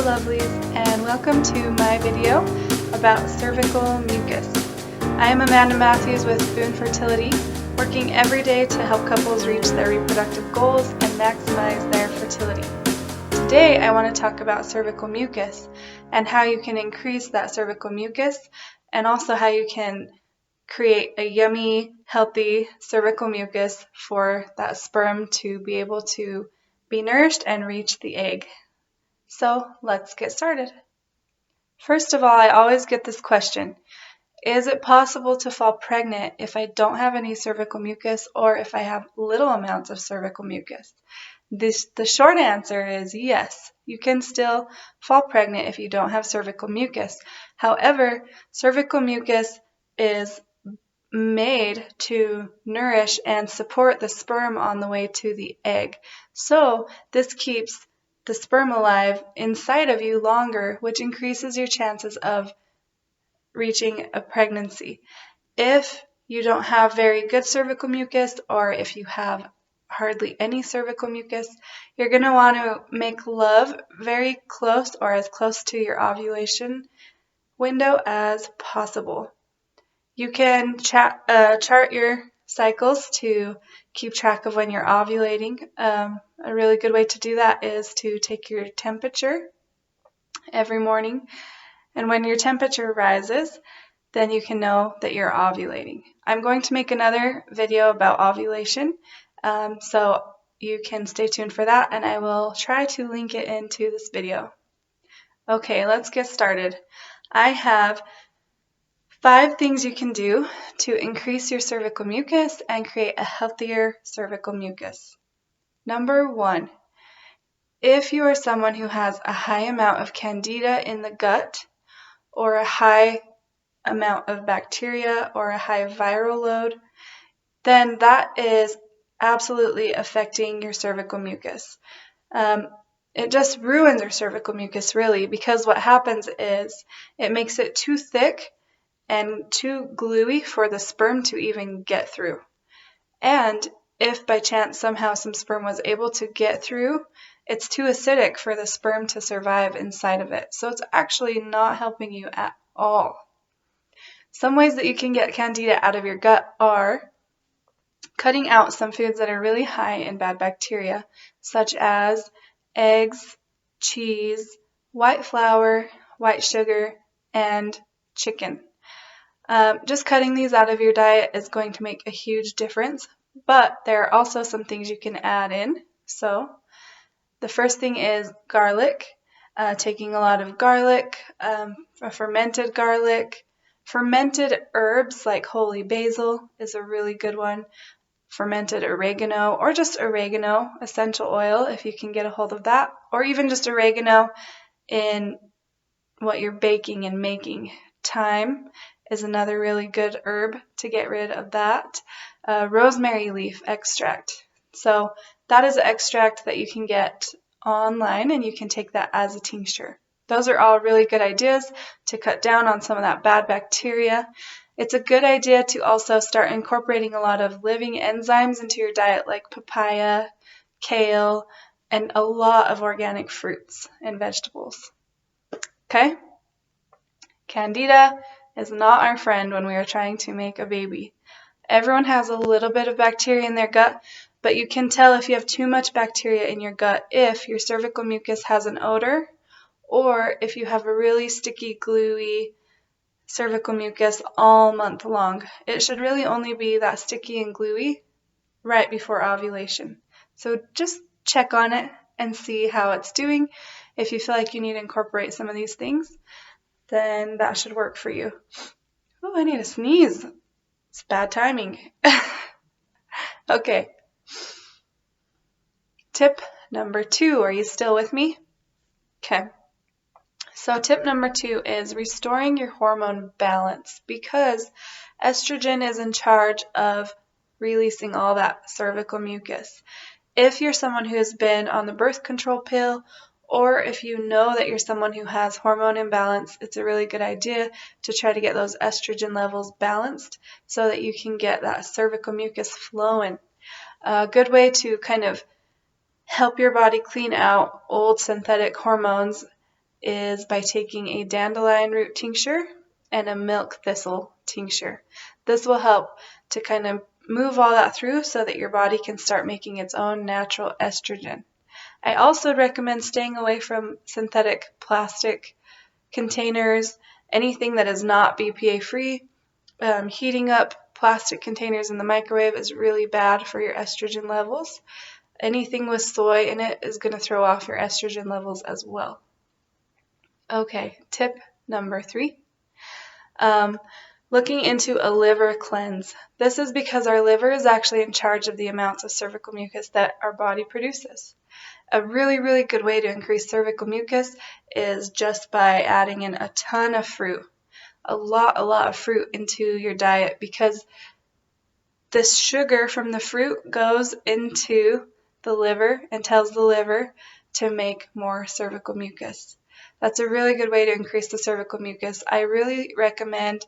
lovelies, and welcome to my video about cervical mucus. I am Amanda Matthews with Boone Fertility, working every day to help couples reach their reproductive goals and maximize their fertility. Today I want to talk about cervical mucus and how you can increase that cervical mucus, and also how you can create a yummy, healthy cervical mucus for that sperm to be able to be nourished and reach the egg. So let's get started. First of all, I always get this question: is it possible to fall pregnant if I don't have any cervical mucus, or if I have little amounts of cervical mucus? The short answer is yes, you can still fall pregnant if you don't have cervical mucus. However, cervical mucus is made to nourish and support the sperm on the way to the egg. So this keeps the sperm alive inside of you longer, which increases your chances of reaching a pregnancy. If you don't have very good cervical mucus, or if you have hardly any cervical mucus, you're going to want to make love very close, or as close to your ovulation window as possible. You can chart your cycles to keep track of when you're ovulating. A really good way to do that is to take your temperature every morning, and when your temperature rises, then you can know that you're ovulating. I'm going to make another video about ovulation, so you can stay tuned for that, and I will try to link it into this video. Okay, let's get started. I have 5 things you can do to increase your cervical mucus and create a healthier cervical mucus. Number 1, if you are someone who has a high amount of Candida in the gut, or a high amount of bacteria, or a high viral load, then that is absolutely affecting your cervical mucus. It just ruins your cervical mucus, really, because what happens is it makes it too thick and too gluey for the sperm to even get through. And if by chance somehow some sperm was able to get through, it's too acidic for the sperm to survive inside of it. So it's actually not helping you at all. Some ways that you can get Candida out of your gut are cutting out some foods that are really high in bad bacteria, such as eggs, cheese, white flour, white sugar, and chicken. Just cutting these out of your diet is going to make a huge difference, but there are also some things you can add in. So the first thing is garlic. Taking a lot of garlic, fermented herbs like holy basil is a really good one. Fermented oregano, or just oregano essential oil if you can get a hold of that, or even just oregano in what you're baking and making. Thyme is another really good herb to get rid of that. Rosemary leaf extract. So that is an extract that you can get online, and you can take that as a tincture. Those are all really good ideas to cut down on some of that bad bacteria. It's a good idea to also start incorporating a lot of living enzymes into your diet, like papaya, kale, and a lot of organic fruits and vegetables. Okay? Candida is not our friend when we are trying to make a baby. Everyone has a little bit of bacteria in their gut, but you can tell if you have too much bacteria in your gut if your cervical mucus has an odor, or if you have a really sticky, gluey cervical mucus all month long. It should really only be that sticky and gluey right before ovulation. So just check on it and see how it's doing. If you feel like you need to incorporate some of these things, then that should work for you. Oh, I need to sneeze. It's bad timing. Okay. Tip number 2. Are you still with me? Okay. So tip number 2 is restoring your hormone balance, because estrogen is in charge of releasing all that cervical mucus. If you're someone who has been on the birth control pill, or if you know that you're someone who has hormone imbalance, it's a really good idea to try to get those estrogen levels balanced so that you can get that cervical mucus flowing. A good way to kind of help your body clean out old synthetic hormones is by taking a dandelion root tincture and a milk thistle tincture. This will help to kind of move all that through so that your body can start making its own natural estrogen. I also recommend staying away from synthetic plastic containers, anything that is not BPA free. Heating up plastic containers in the microwave is really bad for your estrogen levels. Anything with soy in it is going to throw off your estrogen levels as well. Okay, tip number 3. Looking into a liver cleanse. This is because our liver is actually in charge of the amounts of cervical mucus that our body produces. A really, really good way to increase cervical mucus is just by adding in a ton of fruit. A lot of fruit into your diet, because this sugar from the fruit goes into the liver and tells the liver to make more cervical mucus. That's a really good way to increase the cervical mucus. I really recommend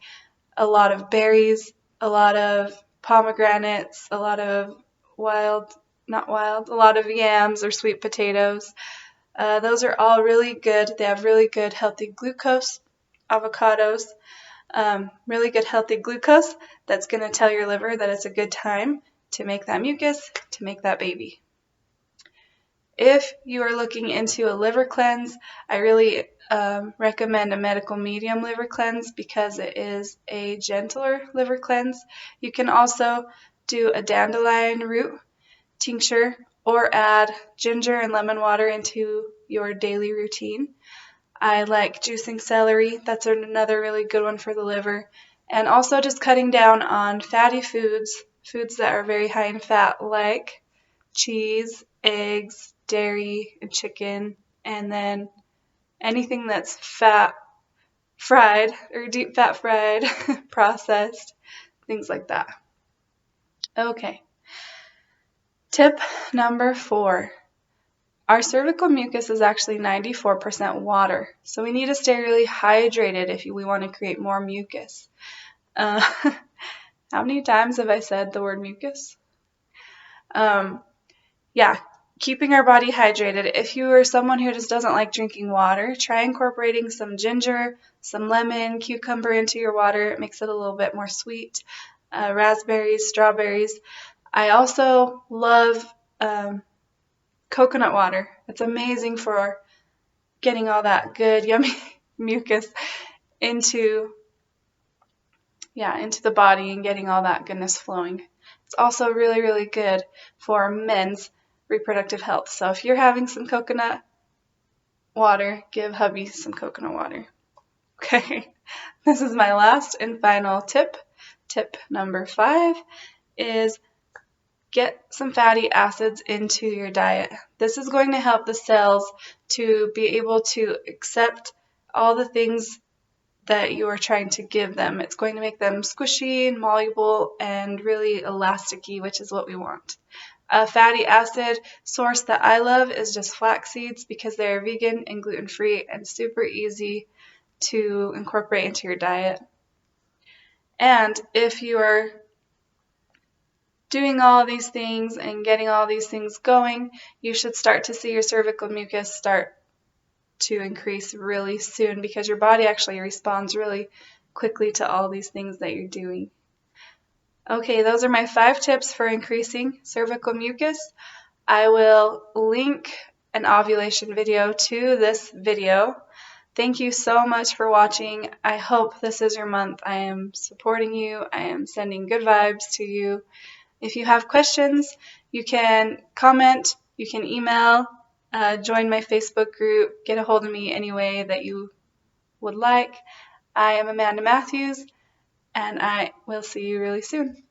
a lot of berries, a lot of pomegranates, a lot of a lot of yams or sweet potatoes. Those are all really good. They have really good healthy glucose. Avocados, really good healthy glucose that's going to tell your liver that it's a good time to make that mucus, to make that baby. If you are looking into a liver cleanse, I really recommend a medical medium liver cleanse because it is a gentler liver cleanse. You can also do a dandelion root tincture or add ginger and lemon water into your daily routine. I like juicing celery. That's another really good one for the liver. And also just cutting down on fatty foods, foods that are very high in fat, like cheese, eggs, dairy, and chicken, and then anything that's fat fried or deep fat fried, processed, things like that. Okay. Tip number 4. Our cervical mucus is actually 94% water, so we need to stay really hydrated if we want to create more mucus. How many times have I said the word mucus? Keeping our body hydrated. If you are someone who just doesn't like drinking water, try incorporating some ginger, some lemon, cucumber into your water. It makes it a little bit more sweet. Raspberries, strawberries. I also love coconut water. It's amazing for getting all that good, yummy mucus into the body and getting all that goodness flowing. It's also really, really good for men's reproductive health. So if you're having some coconut water, give hubby some coconut water. Okay, this is my last and final tip. Tip number 5 is get some fatty acids into your diet. This is going to help the cells to be able to accept all the things that you are trying to give them. It's going to make them squishy and malleable and really elasticy, which is what we want. A fatty acid source that I love is just flax seeds because they're vegan and gluten-free and super easy to incorporate into your diet. And if you are doing all these things and getting all these things going, you should start to see your cervical mucus start to increase really soon because your body actually responds really quickly to all these things that you're doing. Okay, those are my 5 tips for increasing cervical mucus. I will link an ovulation video to this video. Thank you so much for watching. I hope this is your month. I am supporting you. I am sending good vibes to you. If you have questions, you can comment, you can email, join my Facebook group, get a hold of me any way that you would like. I am Amanda Matthews, and I will see you really soon.